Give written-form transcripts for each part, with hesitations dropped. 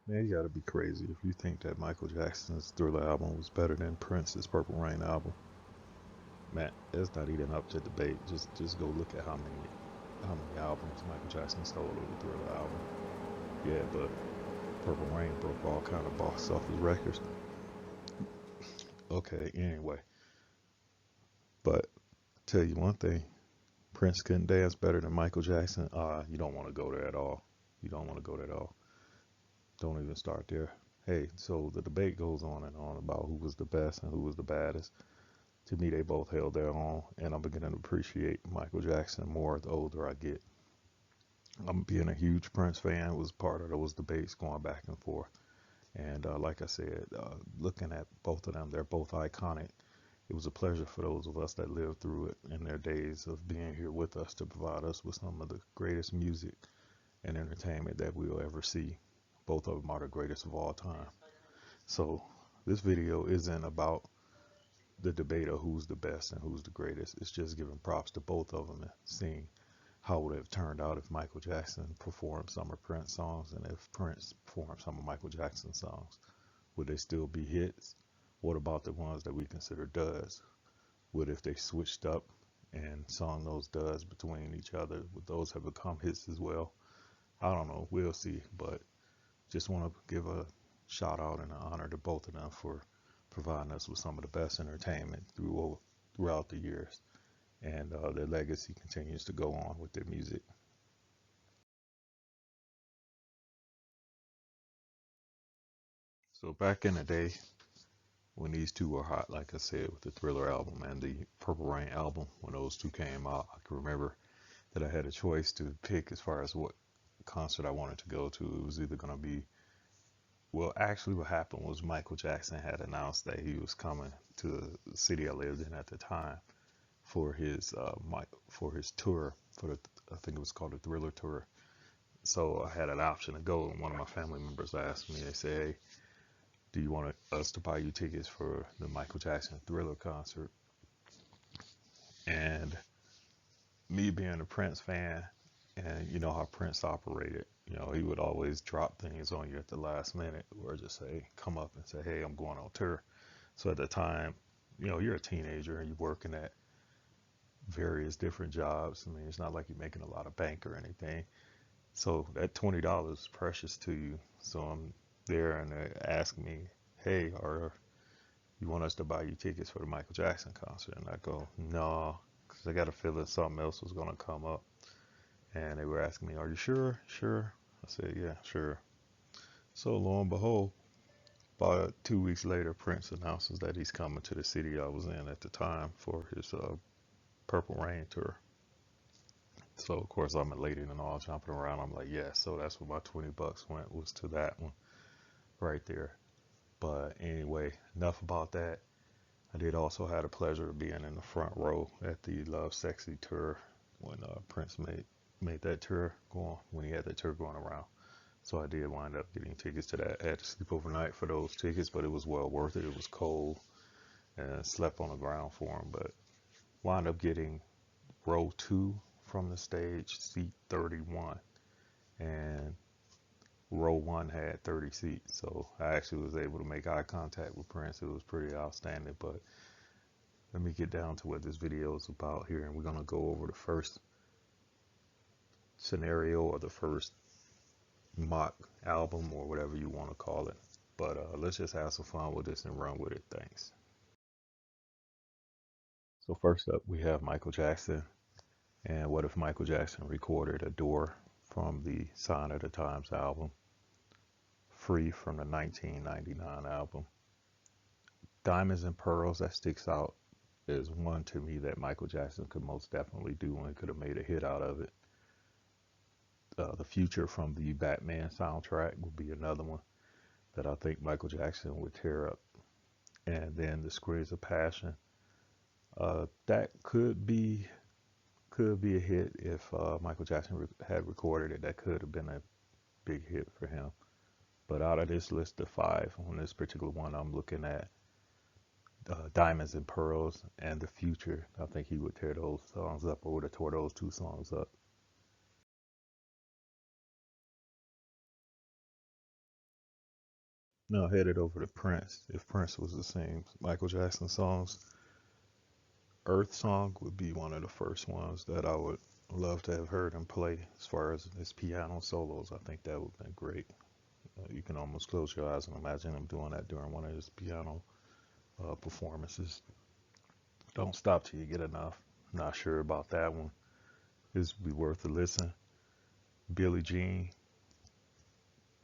Man, you gotta be crazy if you think that Michael Jackson's Thriller album was better than Prince's Purple Rain album. Man, it's not even up to debate. Just go look at how many albums Michael Jackson sold with the Thriller album. Yeah, but Purple Rain broke all kind of box office records. Okay, anyway, but tell you one thing, Prince couldn't dance better than Michael Jackson. You don't want to go there at all. You don't want to go there at all. Don't even start there. Hey, so the debate goes on and on about who was the best and who was the baddest. To me, they both held their own, and I'm beginning to appreciate Michael Jackson more the older I get. I'm being a huge Prince fan was part of those debates going back and forth. And like I said, looking at both of them, they're both iconic. It was a pleasure for those of us that lived through it in their days of being here with us to provide us with some of the greatest music and entertainment that we'll ever see. Both of them are the greatest of all time. So this video isn't about the debate of who's the best and who's the greatest. It's just giving props to both of them and seeing how would it have turned out if Michael Jackson performed some of Prince songs and if Prince performed some of Michael Jackson songs. Would they still be hits? What about the ones that we consider duds? Would if they switched up and sung those duds between each other, would those have become hits as well? I don't know. We'll see. But just want to give a shout out and an honor to both of them for providing us with some of the best entertainment throughout the years. And their legacy continues to go on with their music. So back in the day, when these two were hot, like I said, with the Thriller album and the Purple Rain album, when those two came out, I can remember that I had a choice to pick as far as what concert I wanted to go to. It was either going to be, well, actually, what happened was Michael Jackson had announced that he was coming to the city I lived in at the time for his tour for the I think it was called the Thriller tour. So I had an option to go, and one of my family members asked me. They said, "Hey, do you want us to buy you tickets for the Michael Jackson Thriller concert?" And me being a Prince fan, and you know how Prince operated, he would always drop things on you at the last minute, or just say, come up and say, "Hey, I'm going on tour." So at the time, you're a teenager and you're working at various different jobs. I mean, it's not like you're making a lot of bank or anything. So that $20 is precious to you. So I'm there and they ask me, "Hey, or you want us to buy you tickets for the Michael Jackson concert?" And I go, "No," because I got a feeling something else was going to come up. And they were asking me, "Are you sure?" Sure. I said, "Yeah, sure." So lo and behold, about 2 weeks later, Prince announces that he's coming to the city I was in at the time for his Purple Rain tour. So of course I'm elated and all jumping around. I'm like, yeah. So that's what my $20 went was to that one right there. But anyway, enough about that. I did also have the pleasure of being in the front row at the Love Sexy tour when Prince made that tour going when he had that tour going around. So I did wind up getting tickets to that. I had to sleep overnight for those tickets, but it was well worth it. It was cold and I slept on the ground for him, but wound up getting row two from the stage, seat 31, and row one had 30 seats. So I actually was able to make eye contact with Prince. It was pretty outstanding. But let me get down to what this video is about here, and we're gonna go over the first scenario or the first mock album or whatever you want to call it. But let's just have some fun with this and run with it. Thanks. So first up, we have Michael Jackson. And what if Michael Jackson recorded "Adore" from the Sign of the Times album, "Free" from the 1999 album? Diamonds and Pearls, that sticks out as one to me that Michael Jackson could most definitely do and could have made a hit out of it. The Future from the Batman soundtrack would be another one that I think Michael Jackson would tear up. And then The Screams of Passion. That could be a hit if Michael Jackson had recorded it. That could have been a big hit for him. But out of this list of five, on this particular one, I'm looking at Diamonds and Pearls and The Future. I think he would tear those songs up or would have tore those two songs up. Now headed over to Prince. If Prince was to sing Michael Jackson songs, Earth Song would be one of the first ones that I would love to have heard him play. As far as his piano solos, I think that would have been great. You can almost close your eyes and imagine him doing that during one of his piano performances. Don't stop till you get enough. Not sure about that one. This would be worth a listen. Billie Jean,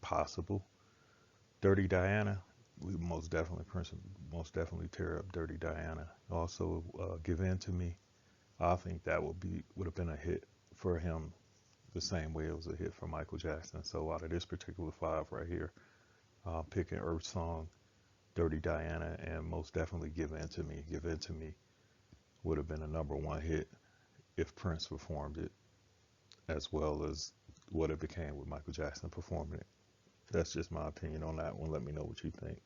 possible. Dirty Diana, we most definitely Prince most definitely tear up Dirty Diana. Also, Give In to Me. I think that would have been a hit for him the same way it was a hit for Michael Jackson. So out of this particular five right here, picking Earth Song, Dirty Diana, and most definitely Give In to Me. Give In to Me would have been a number one hit if Prince performed it, as well as what it became with Michael Jackson performing it. That's just my opinion on that one. Let me know what you think.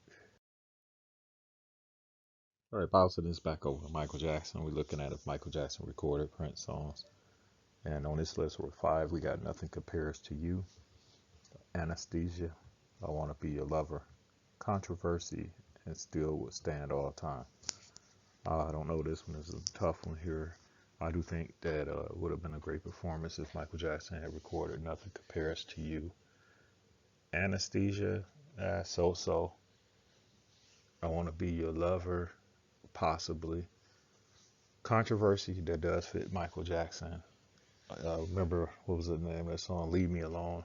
All right, bouncing this back over to Michael Jackson. We're looking at if Michael Jackson recorded Prince songs. And on this list with five, we got Nothing Compares to You, Anesthesia, I Want to Be Your Lover, Controversy, and Still Would Stand All the Time. I don't know, this one is a tough one here. I do think that it would have been a great performance if Michael Jackson had recorded Nothing Compares to You. Anesthesia, so-so. I Want to Be Your Lover, possibly. Controversy, that does fit Michael Jackson. Remember, what was the name of that song? Leave Me Alone.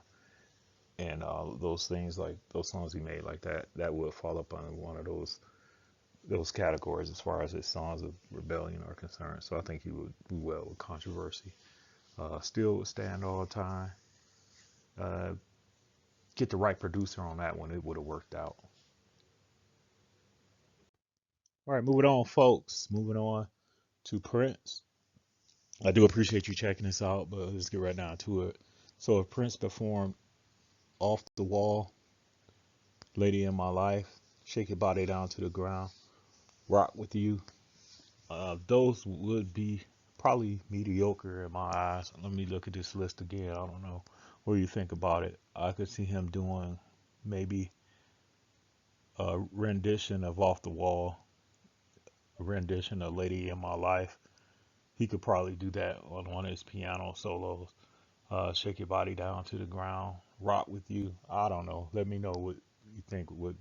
And those things, like those songs he made like that would fall up under one of those categories as far as his songs of rebellion are concerned. So I think he would do well with Controversy. Still Would Stand All the Time. Get the right producer on that one, it would have worked out. All right, moving on, folks. Moving on to Prince. I do appreciate you checking this out, but let's get right down to it. So if Prince performed Off the Wall, Lady in My Life, Shake Your Body Down to the Ground, Rock With You, those would be probably mediocre in my eyes. Let me look at this list again. I don't know what you think about it. I could see him doing maybe a rendition of Off the Wall, a rendition of Lady in My Life. He could probably do that on one of his piano solos. Shake Your Body Down to the Ground, Rock With You. I don't know. Let me know what you think would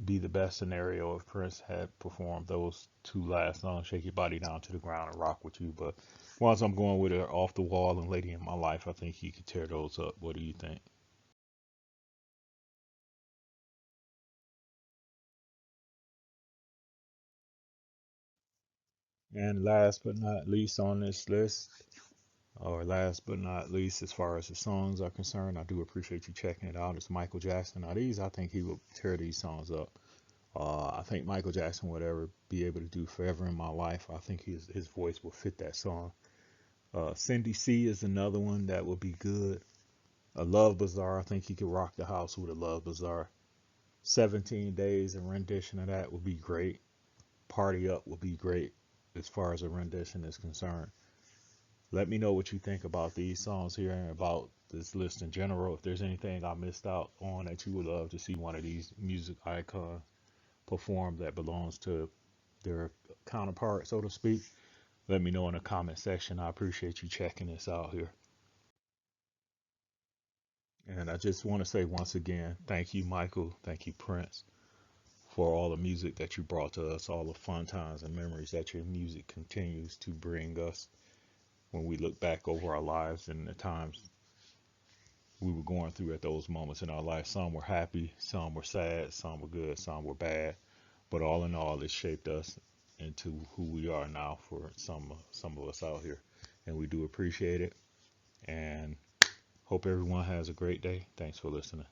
be the best scenario if Prince had performed those two last songs, Shake Your Body Down to the Ground and Rock With You. But once I'm going with it, Off the Wall and Lady in My Life, I think he could tear those up. What do you think? And last but not least on this list, or last but not least, as far as the songs are concerned, I do appreciate you checking it out. It's Michael Jackson. Now, these, I think he will tear these songs up. I think Michael Jackson would ever be able to do Forever in My Life. I think his voice will fit that song. Cindy C is another one that would be good. A Love Bazaar, I think he could rock the house with a Love Bazaar. 17 Days, a rendition of that would be great. Party Up would be great as far as a rendition is concerned. Let me know what you think about these songs here and about this list in general. If there's anything I missed out on that you would love to see one of these music icons perform that belongs to their counterpart, so to speak, let me know in the comment section. I appreciate you checking this out here. And I just want to say once again, thank you, Michael. Thank you, Prince, for all the music that you brought to us, all the fun times and memories that your music continues to bring us when we look back over our lives and the times we were going through at those moments in our life. Some were happy, some were sad, some were good, some were bad. But all in all, it shaped us into who we are now for some of us out here. And we do appreciate it. And hope everyone has a great day. Thanks for listening.